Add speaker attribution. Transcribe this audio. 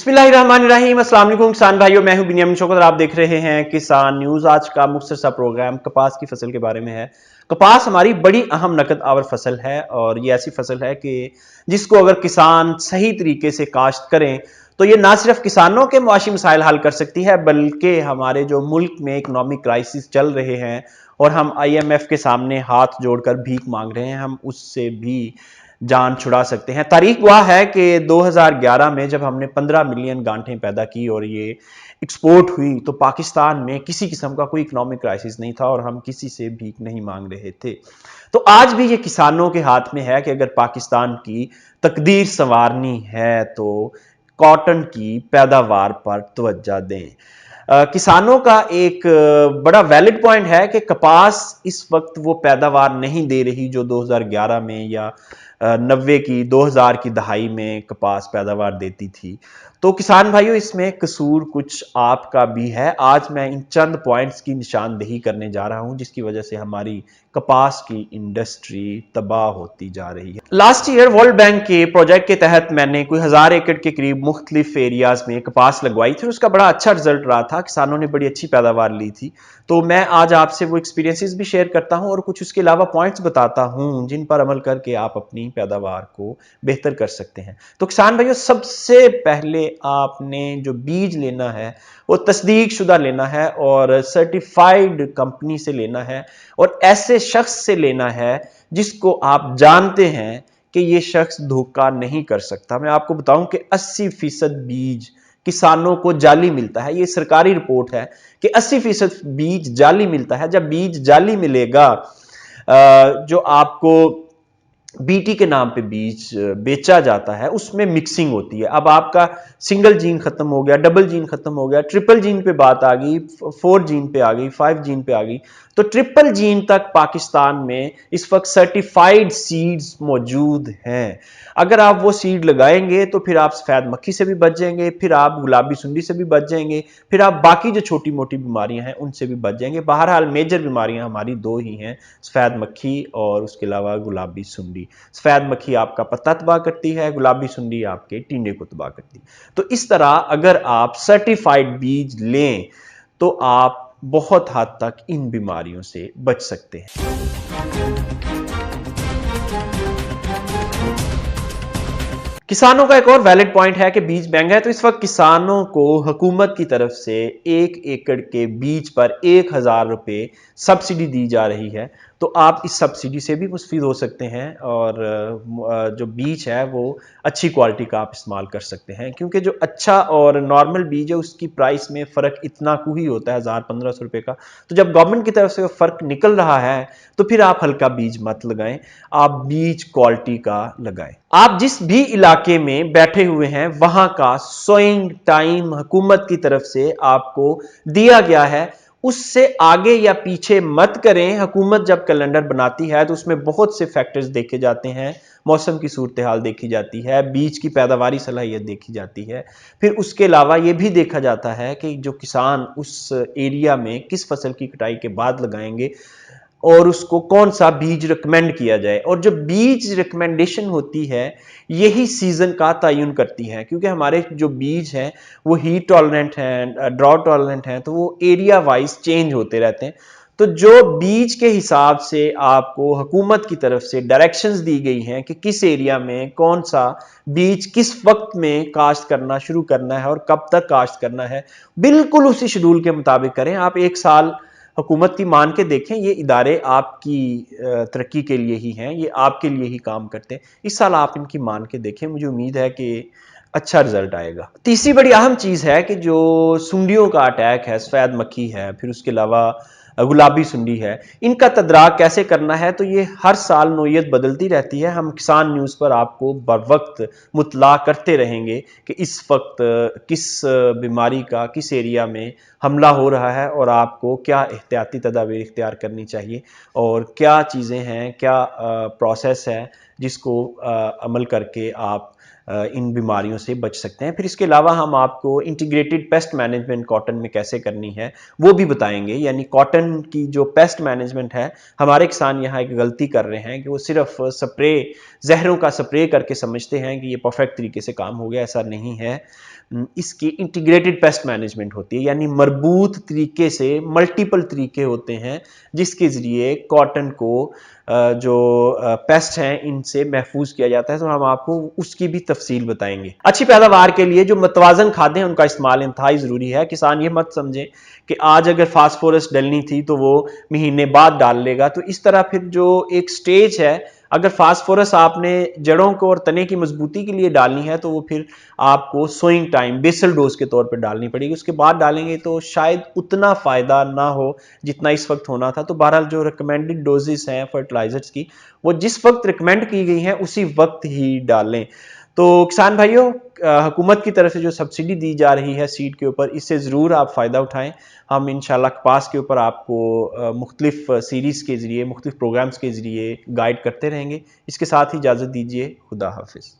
Speaker 1: बिस्मिल्लाहिर्रहमानिर्रहीम। अस्सलाम वालेकुम किसान भाइयों, मैं हूं बिनियामिन शौकत। आप देख रहे हैं किसान न्यूज। आज का मुख्तसर सा प्रोग्राम कपास की फसल के बारे में है। कपास हमारी बड़ी अहम नकद आवर फसल है और ये ऐसी फसल है कि जिसको अगर किसान सही तरीके से काश्त करें तो ये ना सिर्फ किसानों के मुआशी मसाइल हल कर सकती है, बल्कि हमारे जो मुल्क में इकोनॉमिक क्राइसिस चल रहे हैं और हम IMF के सामने हाथ जोड़कर भीख मांग रहे हैं, हम उससे भी जान छुड़ा सकते हैं। तारीख गवाह है कि 2011 में जब हमने 15 मिलियन गांठें पैदा की और ये एक्सपोर्ट हुई तो पाकिस्तान में किसी किस्म का कोई इकोनॉमिक क्राइसिस नहीं था और हम किसी से भीख नहीं मांग रहे थे। तो आज भी ये किसानों के हाथ में है कि अगर पाकिस्तान की तकदीर संवारनी है तो कॉटन की पैदावार पर तवज्जो दें। किसानों का एक बड़ा वैलिड पॉइंट है कि कपास इस वक्त वो पैदावार नहीं दे रही जो 2011 में या 90 की 2000 की दहाई में कपास पैदावार देती थी। तो किसान भाइयों, इसमें कसूर कुछ आपका भी है। आज मैं इन चंद पॉइंट्स की निशानदेही करने जा रहा हूं जिसकी वजह से हमारी कपास की इंडस्ट्री तबाह होती जा रही है। लास्ट ईयर वर्ल्ड बैंक के प्रोजेक्ट के तहत मैंने कोई 1000 एकड़ के करीब मुख्तलिफ एरियाज में कपास लगवाई थी। उसका बड़ा अच्छा रिजल्ट रहा था, किसानों ने बड़ी अच्छी पैदावार ली थी। तो मैं आज आपसे वो एक्सपीरियंसेस भी शेयर करता हूं और कुछ उसके अलावा पॉइंट्स बताता हूं जिन पर अमल करके आप अपनी पैदावार को बेहतर कर सकते हैं। तो किसान भाइयों, सबसे पहले आपने जो बीज लेना है वो तस्दीक शुदा लेना है और सर्टिफाइड कंपनी से लेना है और ऐसे शख्स से लेना है जिसको आप जानते हैं कि ये शख्स धोखा नहीं कर सकता। मैं आपको बताऊं कि 80% बीज किसानों को जाली मिलता है। ये सरकारी रिपोर्ट है कि 80% बीज जाली मिलता है। जब बीज जाली मिलेगा, जो आपको BT के नाम पे बीज बेचा जाता है उसमें मिक्सिंग होती है। अब आपका सिंगल जीन खत्म हो गया, डबल जीन खत्म हो गया, ट्रिपल जीन पे बात आ गई, 4 जीन पे आ गई, 5 जीन पे आ गई। तो ट्रिपल जीन तक पाकिस्तान में इस वक्त सर्टिफाइड सीड्स मौजूद हैं। अगर आप वो सीड लगाएंगे तो फिर आप सफेद मक्खी से भी बच जाएंगे, फिर आप गुलाबी सुंडी से भी बच जाएंगे, फिर आप बाकी जो छोटी मोटी बीमारियां हैं उनसे भी बच जाएंगे। बहरहाल मेजर बीमारियां हमारी दो ही हैं, सफेद मक्खी और उसके अलावा गुलाबी सुंडी। सफेद मक्खी आपका पत्ता तबाह करती है, गुलाबी सुंडी आपके टींडे को तबाह करती है। तो इस तरह अगर आप सर्टिफाइड बीज लें तो आप बहुत हद तक इन बीमारियों से बच सकते हैं। किसानों का एक और वैलिड पॉइंट है कि बीज महंगा है, तो इस वक्त किसानों को हुकूमत की तरफ से 1 एकड़ के बीज पर 1000 रुपए सब्सिडी दी जा रही है। तो आप इस सब्सिडी से भी मुस्तफीद हो सकते हैं और जो बीज है वो अच्छी क्वालिटी का आप इस्तेमाल कर सकते हैं, क्योंकि जो अच्छा और नॉर्मल बीज है उसकी प्राइस में फ़र्क इतना को ही होता है, 1000-1500 रुपये का। तो जब गवर्नमेंट की तरफ से वो फ़र्क निकल रहा है तो फिर आप हल्का बीज मत लगाएं, आप बीज क्वालिटी का लगाएं। आप जिस भी इलाके में बैठे हुए हैं वहां का सोइंग टाइम हुकूमत की तरफ से आपको दिया गया है, उससे आगे या पीछे मत करें। हुकूमत जब कैलेंडर बनाती है तो उसमें बहुत से फैक्टर्स देखे जाते हैं, मौसम की सूरत हाल देखी जाती है, बीज की पैदावारी सलाहियत देखी जाती है, फिर उसके अलावा यह भी देखा जाता है कि जो किसान उस एरिया में किस फसल की कटाई के बाद लगाएंगे और उसको कौन सा बीज रिकमेंड किया जाए। और जो बीज रिकमेंडेशन होती है यही सीजन का तयन करती है, क्योंकि हमारे जो बीज हैं वो हीट टॉलरेंट हैं, ड्रॉट टॉलरेंट हैं, तो वो एरिया वाइज चेंज होते रहते हैं। तो जो बीज के हिसाब से आपको हुकूमत की तरफ से डायरेक्शंस दी गई हैं कि किस एरिया में कौन सा बीज किस वक्त में काश्त करना शुरू करना है और कब तक काश्त करना है, बिल्कुल उसी शेड्यूल के मुताबिक करें। आप एक साल हुकूमत की मान के देखें, ये इदारे आपकी तरक्की के लिए ही हैं, ये आपके लिए ही काम करते हैं। इस साल आप इनकी मान के देखें, मुझे उम्मीद है कि अच्छा रिजल्ट आएगा। तीसरी बड़ी अहम चीज़ है कि जो सुंडियों का अटैक है, सफ़ेद मक्खी है, फिर उसके अलावा गुलाबी सुंडी है, इनका तदराक कैसे करना है। तो ये हर साल नौयत बदलती रहती है। हम किसान न्यूज़ पर आपको बर वक्त मुतला करते रहेंगे कि इस वक्त किस बीमारी का किस एरिया में हमला हो रहा है और आपको क्या एहतियाती तदाबीर इख्तियार करनी चाहिए और क्या चीज़ें हैं, क्या प्रोसेस है जिसको अमल करके आप इन बीमारियों से बच सकते हैं। फिर इसके अलावा हम आपको इंटीग्रेटेड पेस्ट मैनेजमेंट कॉटन में कैसे करनी है वो भी बताएंगे, यानी कॉटन कॉटन की जो पेस्ट मैनेजमेंट है, हमारे किसान यहाँ एक गलती कर रहे हैं कि वो सिर्फ स्प्रे, जहरों का स्प्रे करके समझते हैं कि ये परफेक्ट तरीके से काम हो गया। ऐसा नहीं है। इसकी इंटीग्रेटेड पेस्ट मैनेजमेंट होती है, यानी मरबूत तरीके से मल्टीपल तरीके होते हैं जिसके ज़रिए कॉटन को जो पेस्ट हैं इनसे महफूज किया जाता है। तो हम आपको उसकी भी तफसील बताएंगे। अच्छी पैदावार के लिए जो मतवाजन खादें हैं उनका इस्तेमाल इंतहाई ज़रूरी है। किसान ये मत समझें कि आज अगर फास्फोरस डलनी थी तो वो महीने बाद डाल लेगा। तो इस तरह फिर जो एक स्टेज है, अगर फास्फोरस आपने जड़ों को और तने की मजबूती के लिए डालनी है तो वो फिर आपको सोइंग टाइम बेसल डोज के तौर पर डालनी पड़ेगी। उसके बाद डालेंगे तो शायद उतना फ़ायदा ना हो जितना इस वक्त होना था। तो बहरहाल जो रिकमेंडेड डोजेस हैं फर्टिलाइजर्स की, वो जिस वक्त रिकमेंड की गई हैं उसी वक्त ही डालें। तो किसान भाइयों, हुकूमत की तरफ से जो सब्सिडी दी जा रही है सीड के ऊपर, इससे ज़रूर आप फ़ायदा उठाएं। हम इंशाल्लाह कपास के ऊपर आपको मुख्तलिफ सीरीज़ के ज़रिए, मुख्तलिफ प्रोग्राम्स के ज़रिए गाइड करते रहेंगे। इसके साथ ही इजाज़त दीजिए। खुदा हाफिज़।